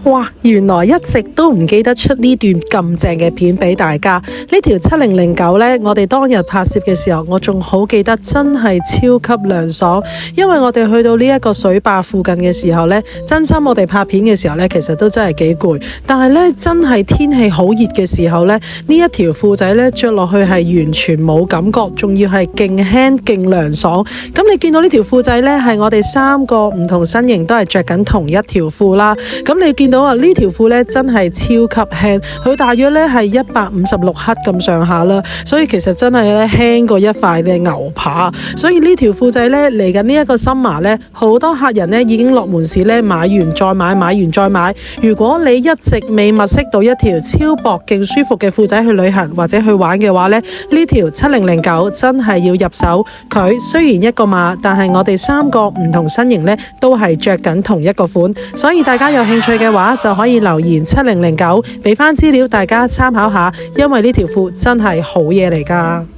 哇，原來一直都唔記得出呢段咁正嘅片俾大家。呢條7009呢，我哋當日拍攝嘅時候，我仲好記得，真係超級涼爽。因為我哋去到呢一個水壩附近嘅時候呢，真心我哋拍片嘅時候呢，其實都真係幾攰。但係呢，真係天氣好熱嘅時候呢，呢一條褲仔呢，着落去係完全冇感覺，仲要係勁輕勁涼爽。咁你見到呢條褲仔呢，係我哋3個唔同身形都係着緊同一條褲啦。咁你見到呢條褲咧真係超級輕，佢大約咧係156克咁上下啦，所以其實真係咧輕過一塊嘅牛扒。所以呢條褲仔咧嚟緊呢一個summer咧，好多客人咧已經落門市咧買完再買，買完再買。如果你一直未物色到一條超薄勁舒服嘅褲仔去旅行或者去玩嘅話咧，呢條7009真係要入手。佢雖然一個碼，但係我哋3個唔同身形咧都係着緊同一個款，所以大家有興趣嘅話就可以留言7009，俾翻資料大家參考下，因為呢條褲真係好嘢嚟㗎。